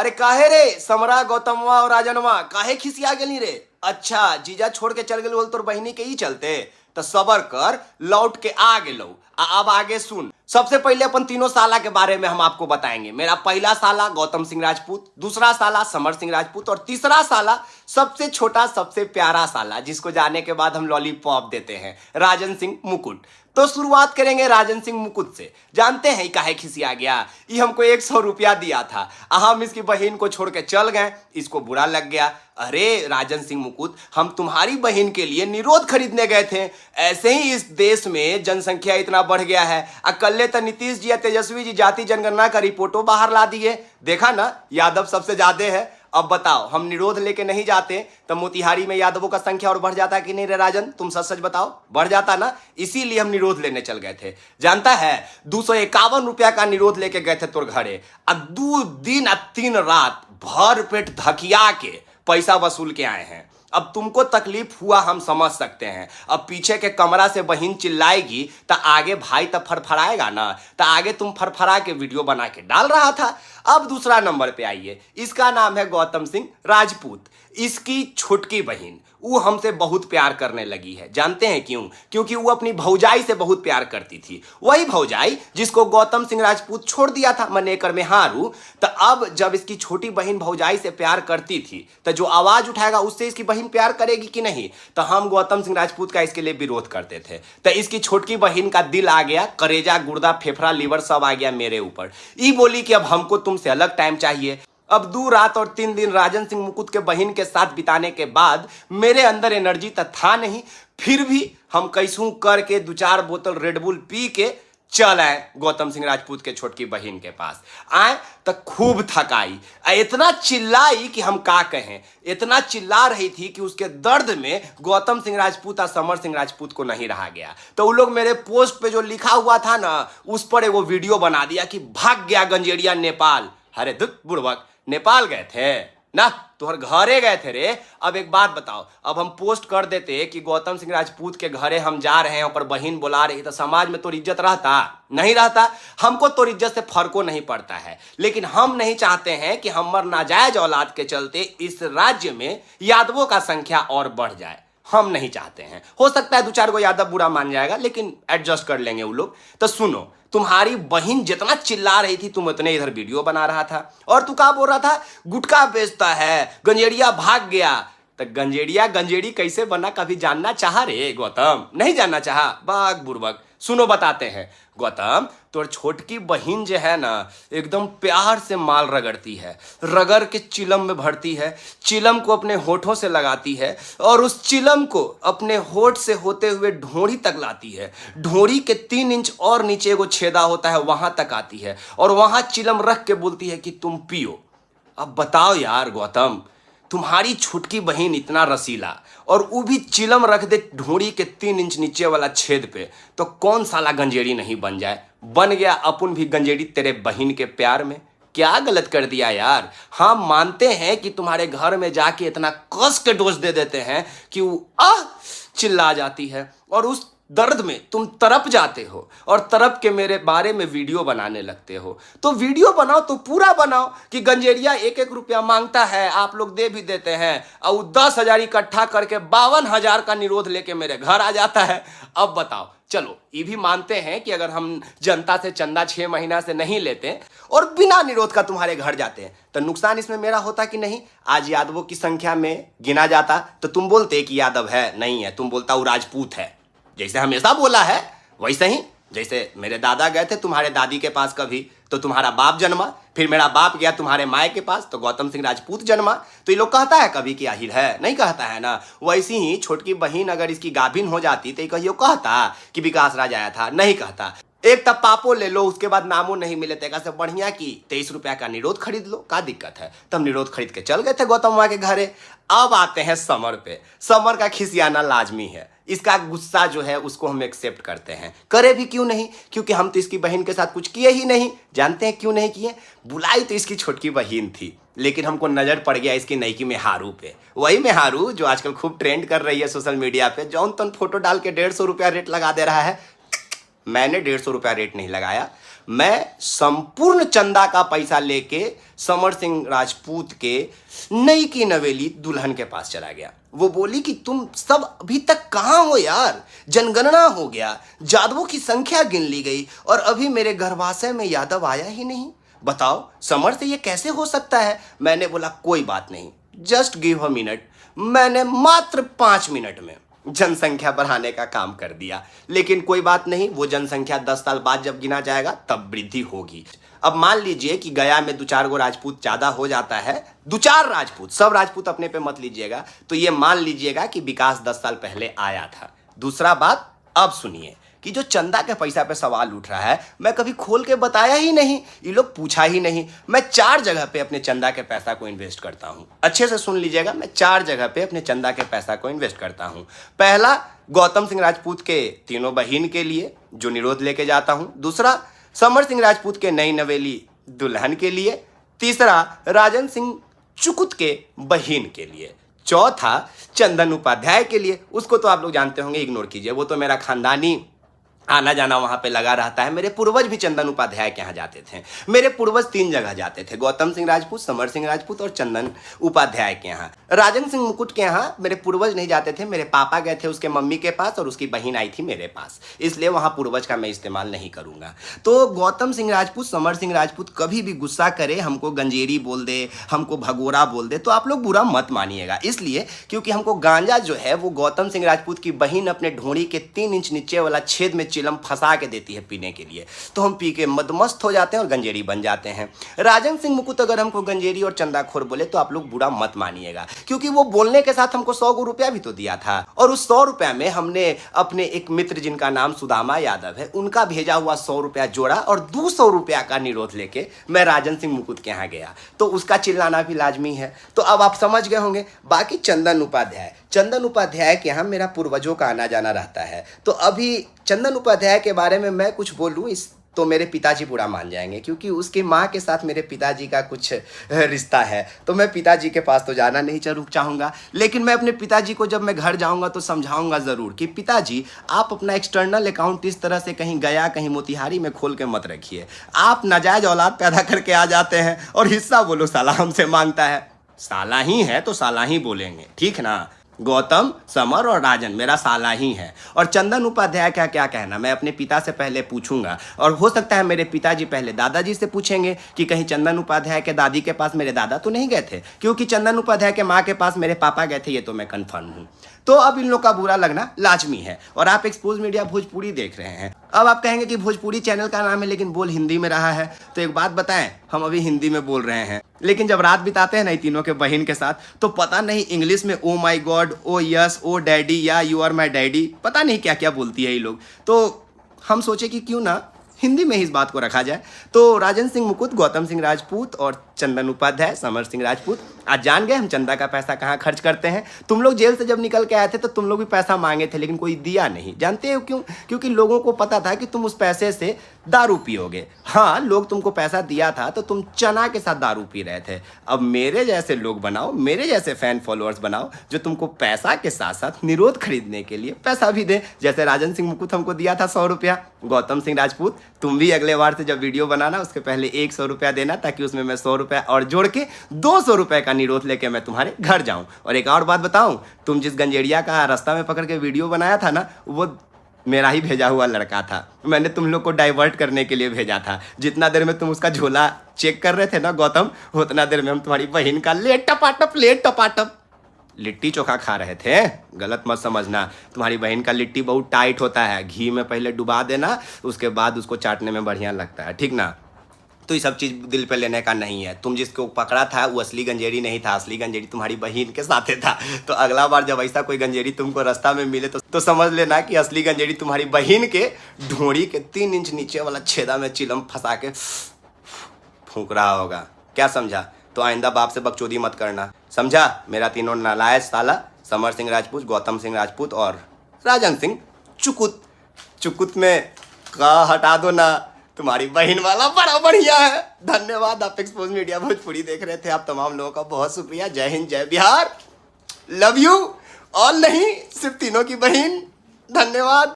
अरे काहे रे समरा गौतमवा और राजनवा काहे खिसिया गेली रे। अच्छा जीजा छोड़ के चल गेल बोल तोर बहिनी के ही चलते तो सबर कर लौट के आ गेलो। अब आगे सुन। सबसे पहले अपन तीनों साला के बारे में हम आपको बताएंगे। मेरा पहला साला गौतम सिंह राजपूत, दूसरा साला समर सिंह राजपूत और तीसरा साला सबसे छोटा सबसे प्यारा साला जिसको जाने के बाद हम लॉलीपॉप देते हैं, राजन सिंह मुकुट। तो शुरुआत करेंगे राजन सिंह मुकुट से। जानते हैं काहे खिसिया गया? ये हमको 100 रुपया दिया था, हम इसकी बहन को छोड़ के चल गए, इसको बुरा लग गया। अरे राजन सिंह मुकुट, हम तुम्हारी बहन के लिए निरोध खरीदने गए थे। ऐसे ही इस देश में जनसंख्या इतना बढ़ गया है, अकल्ले तो नीतीश जी या तेजस्वी जी जाति जनगणना का रिपोर्टो बाहर ला दिए। देखा ना, यादव सबसे ज्यादा है। अब बताओ, हम निरोध लेके नहीं जाते तो मोतिहारी में यादवों का संख्या और बढ़ जाता कि नहीं रे राजन? तुम सच सच बताओ, बढ़ जाता ना? इसीलिए हम निरोध लेने चल गए थे। जानता है 251 रुपया का निरोध लेके गए थे तोर घरे, अब 2 दिन और 3 रात भर पेट धकिया के पैसा वसूल के आए हैं। अब तुमको तकलीफ हुआ हम समझ सकते हैं। अब पीछे के कमरा से बहन चिल्लाएगी तो आगे भाई तो फरफराएगा ना, तो आगे तुम फरफरा के वीडियो बना के डाल रहा था। अब दूसरा नंबर पे आइए, इसका नाम है गौतम सिंह राजपूत। इसकी छोटकी बहन वो हमसे बहुत प्यार करने लगी है। जानते हैं क्यों? क्योंकि वो अपनी भौजाई से बहुत प्यार करती थी। वही भौजाई जिसको गौतम सिंह राजपूत छोड़ दिया था मनेकर में हारू। तो अब जब इसकी छोटी बहन भौजाई से प्यार करती थी तो जो आवाज उठाएगा उससे इसकी बहन प्यार करेगी कि नहीं? तो हम गौतम सिंह राजपूत का इसके लिए विरोध करते थे। तो इसकी छोटकी बहन का दिल आ गया, करेजा गुर्दा फेफड़ा लीवर सब आ गया मेरे ऊपर। ये बोली कि अब हमको तुमसे अलग टाइम चाहिए। अब 2 रात और 3 दिन राजन सिंह मुकुट के बहन के साथ बिताने के बाद मेरे अंदर एनर्जी तो था नहीं, फिर भी हम कैसूं करके 2-4 बोतल रेडबुल पी के चल आए गौतम सिंह राजपूत के छोटकी बहन के पास। आए तो खूब थकाई, इतना चिल्लाई कि हम का कहें। इतना चिल्ला रही थी कि उसके दर्द में गौतम सिंह राजपूत और समर सिंह राजपूत को नहीं रहा गया। तो वो लोग मेरे पोस्ट पे जो लिखा हुआ था ना, उस पर वो वीडियो बना दिया कि भाग गया गंजेड़िया नेपाल। अरे दुख बुड़बक, नेपाल गए थे ना, तुहर घरे गए थे रे। अब एक बात बताओ, अब हम पोस्ट कर देते कि गौतम सिंह राजपूत के घरे हम जा रहे हैं, ऊपर बहन बुला रही, तो समाज में तो इज्जत रहता नहीं रहता? हमको तो इज्जत से फर्को नहीं पड़ता है, लेकिन हम नहीं चाहते हैं कि हमार नाजायज औलाद के चलते इस राज्य में यादवों का संख्या और बढ़ जाए। हम नहीं चाहते हैं। हो सकता है 2-4 को यादव बुरा मान जाएगा, लेकिन एडजस्ट कर लेंगे वो लोग। तो सुनो, तुम्हारी बहन जितना चिल्ला रही थी तुम उतने इधर वीडियो बना रहा था। और तू क्या बोल रहा था? गुटखा बेचता है, गंजेड़िया भाग गया। तो गंजेड़िया गंजेड़ी कैसे बना कभी जानना चाहा रे गौतम? नहीं जानना चाहा? बाग बुड़बक। सुनो बताते हैं। गौतम, तोर छोटकी बहन जो है ना, एकदम प्यार से माल रगड़ती है, रगड़ के चिलम में भरती है, चिलम को अपने होठों से लगाती है और उस चिलम को अपने होठ से होते हुए ढोड़ी तक लाती है। ढोड़ी के 3 इंच और नीचे वो छेदा होता है, वहां तक आती है और वहां चिलम रख के बोलती है कि तुम पियो। अब बताओ यार गौतम, तुम्हारी छोटकी बहन इतना रसीला और वो भी चिलम रख दे ढोड़ी के 3 इंच नीचे वाला छेद पे, तो कौन साला गंजेड़ी नहीं बन जाए? बन गया अपन भी गंजेड़ी तेरे बहन के प्यार में। क्या गलत कर दिया यार? हम मानते हैं कि तुम्हारे घर में जाके इतना कस के डोज दे देते हैं कि वो चिल्ला जाती है और उस दर्द में तुम तड़प जाते हो और तड़प के मेरे बारे में वीडियो बनाने लगते हो। तो वीडियो बनाओ तो पूरा बनाओ कि गंजेड़िया 1-1 रुपया मांगता है, आप लोग दे भी देते हैं, और 10,000 इकट्ठा करके 52,000 का निरोध लेके मेरे घर आ जाता है। अब बताओ, चलो ये भी मानते हैं कि अगर हम जनता से चंदा 6 महीना से नहीं लेते और बिना निरोध का तुम्हारे घर जाते हैं तो नुकसान इसमें मेरा होता कि नहीं? आज यादवों की संख्या में गिना जाता तो तुम बोलते कि यादव है, नहीं है, तुम बोलता वो राजपूत है। जैसे हमेशा बोला है वैसे ही। जैसे मेरे दादा गए थे तुम्हारे दादी के पास कभी तो तुम्हारा बाप जन्मा, फिर मेरा बाप गया तुम्हारे माए के पास तो गौतम सिंह राजपूत जन्मा। तो ये लोग कहता है कभी कि आहिर है? नहीं कहता है ना। वैसी ही छोटकी बहन अगर इसकी गाभिन हो जाती तो ये कहियो कहता कि विकास राज आया था? नहीं कहता। एक तब पापो ले लो, उसके बाद नामो नहीं मिले, तेगा से बढ़िया की 23 रुपया का निरोध खरीद लो, क्या दिक्कत है? तब निरोध खरीद के चल गए थे गौतम माँ के घरे। अब आते हैं समर पे। समर का खिसियाना लाजमी है, इसका गुस्सा जो है उसको हम एक्सेप्ट करते हैं। करे भी क्यों नहीं? क्योंकि हम तो इसकी बहन के साथ कुछ किए ही नहीं। जानते हैं क्यों नहीं किए? बुलाई तो इसकी छोटकी बहन थी, लेकिन हमको नजर पड़ गया इसकी नईकी मेहारू पे। वही मेहारू जो आजकल खूब ट्रेंड कर रही है सोशल मीडिया पे, जौन तन फोटो डाल के 150 रुपया रेट लगा दे रहा है। मैंने 150 रुपया रेट नहीं लगाया, मैं संपूर्ण चंदा का पैसा लेके समर सिंह राजपूत के नई की नवेली दुल्हन के पास चला गया। वो बोली कि तुम सब अभी तक कहाँ हो यार, जनगणना हो गया, यादवों की संख्या गिन ली गई और अभी मेरे गर्भाशय में यादव आया ही नहीं। बताओ समर से ये कैसे हो सकता है। मैंने बोला कोई बात नहीं, जस्ट गिव अ मिनट। मैंने मात्र 5 मिनट में जनसंख्या बढ़ाने का काम कर दिया। लेकिन कोई बात नहीं, वो जनसंख्या 10 साल बाद जब गिना जाएगा तब वृद्धि होगी। अब मान लीजिए कि गया में 2-4 गो राजपूत ज्यादा हो जाता है, 2-4 राजपूत, सब राजपूत अपने पे मत लीजिएगा, तो ये मान लीजिएगा कि विकास 10 साल पहले आया था। दूसरा बात, अब सुनिए कि जो चंदा के पैसा पे सवाल उठ रहा है, मैं कभी खोल के बताया ही नहीं, ये लोग पूछा ही नहीं। मैं 4 जगह पे अपने चंदा के पैसा को इन्वेस्ट करता हूं। अच्छे से सुन लीजिएगा, मैं 4 जगह पे अपने चंदा के पैसा को इन्वेस्ट करता हूं। पहला, गौतम सिंह राजपूत के तीनों बहिन के लिए जो निरोध लेके जाता हूं। दूसरा, समर सिंह राजपूत के नई नवेली दुल्हन के लिए। तीसरा, राजन सिंह चुकुत के बहिन के लिए। चौथा, चंदन उपाध्याय के लिए। उसको तो आप लोग जानते होंगे, इग्नोर कीजिए, वो तो मेरा खानदानी आना जाना वहां पे लगा रहता है। मेरे पूर्वज भी चंदन उपाध्याय के यहाँ जाते थे। मेरे पूर्वज 3 जगह जाते थे, गौतम सिंह राजपूत, समर सिंह राजपूत और चंदन उपाध्याय के यहाँ। राजन सिंह मुकुट के यहाँ मेरे पूर्वज नहीं जाते थे, मेरे पापा गए थे उसके मम्मी के पास और उसकी बहन आई थी मेरे पास, इसलिए वहाँ पूर्वज का मैं इस्तेमाल नहीं करूँगा। तो गौतम सिंह राजपूत, समर सिंह राजपूत कभी भी गुस्सा करे, हमको गंजेरी बोल दे, हमको भगोरा बोल दे, तो आप लोग बुरा मत मानिएगा। इसलिए क्योंकि हमको गांजा जो है वो गौतम सिंह राजपूत की बहन अपने ढोंड़ी के 3 इंच नीचे वाला छेद में चिलम फंसा के देती है पीने के लिए, तो हम पी के मदमस्त हो जाते हैं और गंजेरी बन जाते हैं। राजन सिंह मुकुट अगर हमको गंजेरी और चंदाखोर बोले तो आप लोग बुरा मत मानिएगा, क्योंकि वो बोलने के साथ हमको 100 रुपया भी तो दिया था, और उस 100 रुपया में हमने अपने एक मित्र जिनका नाम सुदामा यादव है, उनका भेजा हुआ 100 रुपया जोड़ा और 200 रुपया का निरोध लेके मैं राजन सिंह मुकुट के यहाँ गया, तो उसका चिल्लाना भी लाजमी है। तो अब आप समझ गए होंगे। बाकी चंदन उपाध्याय के यहाँ मेरा पूर्वजों का आना जाना रहता है, तो अभी चंदन उपाध्याय के बारे में मैं कुछ बोलूँ इस तो मेरे पिताजी बुरा मान जाएंगे, क्योंकि उसकी माँ के साथ मेरे पिताजी का कुछ रिश्ता है, तो मैं पिताजी के पास तो जाना नहीं चाहूँगा। लेकिन मैं अपने पिताजी को जब मैं घर जाऊँगा तो समझाऊँगा ज़रूर कि पिताजी आप अपना एक्सटर्नल अकाउंट इस तरह से कहीं गया कहीं मोतिहारी में खोल के मत रखिए। आप नाजायज़ औलाद पैदा करके आ जाते हैं और हिस्सा बोलो साला हमसे मांगता है। साला ही है तो साला ही बोलेंगे, ठीक ना। गौतम, समर और राजन मेरा साला ही है। और चंदन उपाध्याय का क्या कहना, मैं अपने पिता से पहले पूछूंगा, और हो सकता है मेरे पिताजी पहले दादाजी से पूछेंगे कि कहीं चंदन उपाध्याय के दादी के पास मेरे दादा तो नहीं गए थे, क्योंकि चंदन उपाध्याय के माँ के पास मेरे पापा गए थे, ये तो मैं कन्फर्म हूँ। तो अब इन लोग का बुरा लगना लाजमी है। और आप एक्सपोज मीडिया भोजपुरी देख रहे हैं। अब आप कहेंगे कि भोजपुरी चैनल का नाम है लेकिन बोल हिंदी में रहा है, तो एक बात बताएं, हम अभी हिंदी में बोल रहे हैं, लेकिन जब रात बिताते हैं ना तीनों के बहन के साथ, तो पता नहीं इंग्लिश में ओ माई गॉड, ओ यस, ओ डैडी या यू आर माई डैडी, पता नहीं क्या क्या बोलती है ये लोग। तो हम सोचे कि क्यों ना हिंदी में ही इस बात को रखा जाए। तो राजन सिंह मुकुट, गौतम सिंह राजपूत और चंदन उपाध्याय, समर सिंह राजपूत, आज जान गए हम चंदा का पैसा कहाँ खर्च करते हैं। तुम लोग जेल से जब निकल के आए थे तो तुम लोग भी पैसा मांगे थे, लेकिन कोई दिया नहीं। जानते हो क्यों? क्योंकि लोगों को पता था कि तुम उस पैसे से दारू पियोगे। हाँ, लोग तुमको पैसा दिया था तो तुम चना के साथ दारू पी रहे थे। अब मेरे जैसे लोग बनाओ, मेरे जैसे फैन फॉलोअर्स बनाओ, जो तुमको पैसा के साथ साथ निरोध खरीदने के लिए पैसा भी दे। जैसे राजन सिंह मुकुट हमको दिया था 100 रुपया। गौतम सिंह राजपूत, तुम भी अगले बार से जब वीडियो बनाना उसके पहले 100 रुपया देना, ताकि उसमें मैं 100 रुपया और जोड़ के 200 रुपये का निरोध लेके मैं तुम्हारे घर जाऊं। और एक और बात बताऊं, तुम जिस गंजेड़िया का रास्ता में पकड़ के वीडियो बनाया था ना, वो मेरा ही भेजा हुआ लड़का था। मैंने तुम लोग को डाइवर्ट करने के लिए भेजा था। जितना देर में तुम उसका झोला चेक कर रहे थे ना गौतम, उतना देर में हम तुम्हारी बहन का लेट टपाटप लिट्टी चोखा खा रहे थे। गलत मत समझना, तुम्हारी बहन का लिट्टी बहुत टाइट होता है, घी में पहले डुबा देना, उसके बाद उसको चाटने में बढ़िया लगता है, ठीक ना। तो ये सब चीज़ दिल पे लेने का नहीं है। तुम जिसको पकड़ा था वो असली गंजेड़ी नहीं था, असली गंजेड़ी तुम्हारी बहन के साथ था। तो अगला बार जब ऐसा कोई गंजेड़ी तुमको रास्ता में मिले तो समझ लेना कि असली गंजेड़ी तुम्हारी बहन के ढोड़ी के 3 इंच नीचे वाला छेदा में चिलम फंसा के फूंक रहा होगा। क्या समझा? तो आइंदा बाप से बकचोदी मत करना, समझा? मेरा तीनों नालायक साला, समर सिंह राजपूत, गौतम सिंह राजपूत और राजन सिंह चुकुत में का हटा दो ना, तुम्हारी बहन वाला बड़ा बढ़िया है। धन्यवाद, आप एक्सपोज मीडिया भोजपुरी देख रहे थे। आप तमाम लोगों का बहुत शुक्रिया। जय हिंद, जय बिहार, लव यू ऑल। नहीं, सिर्फ तीनों की बहन। धन्यवाद।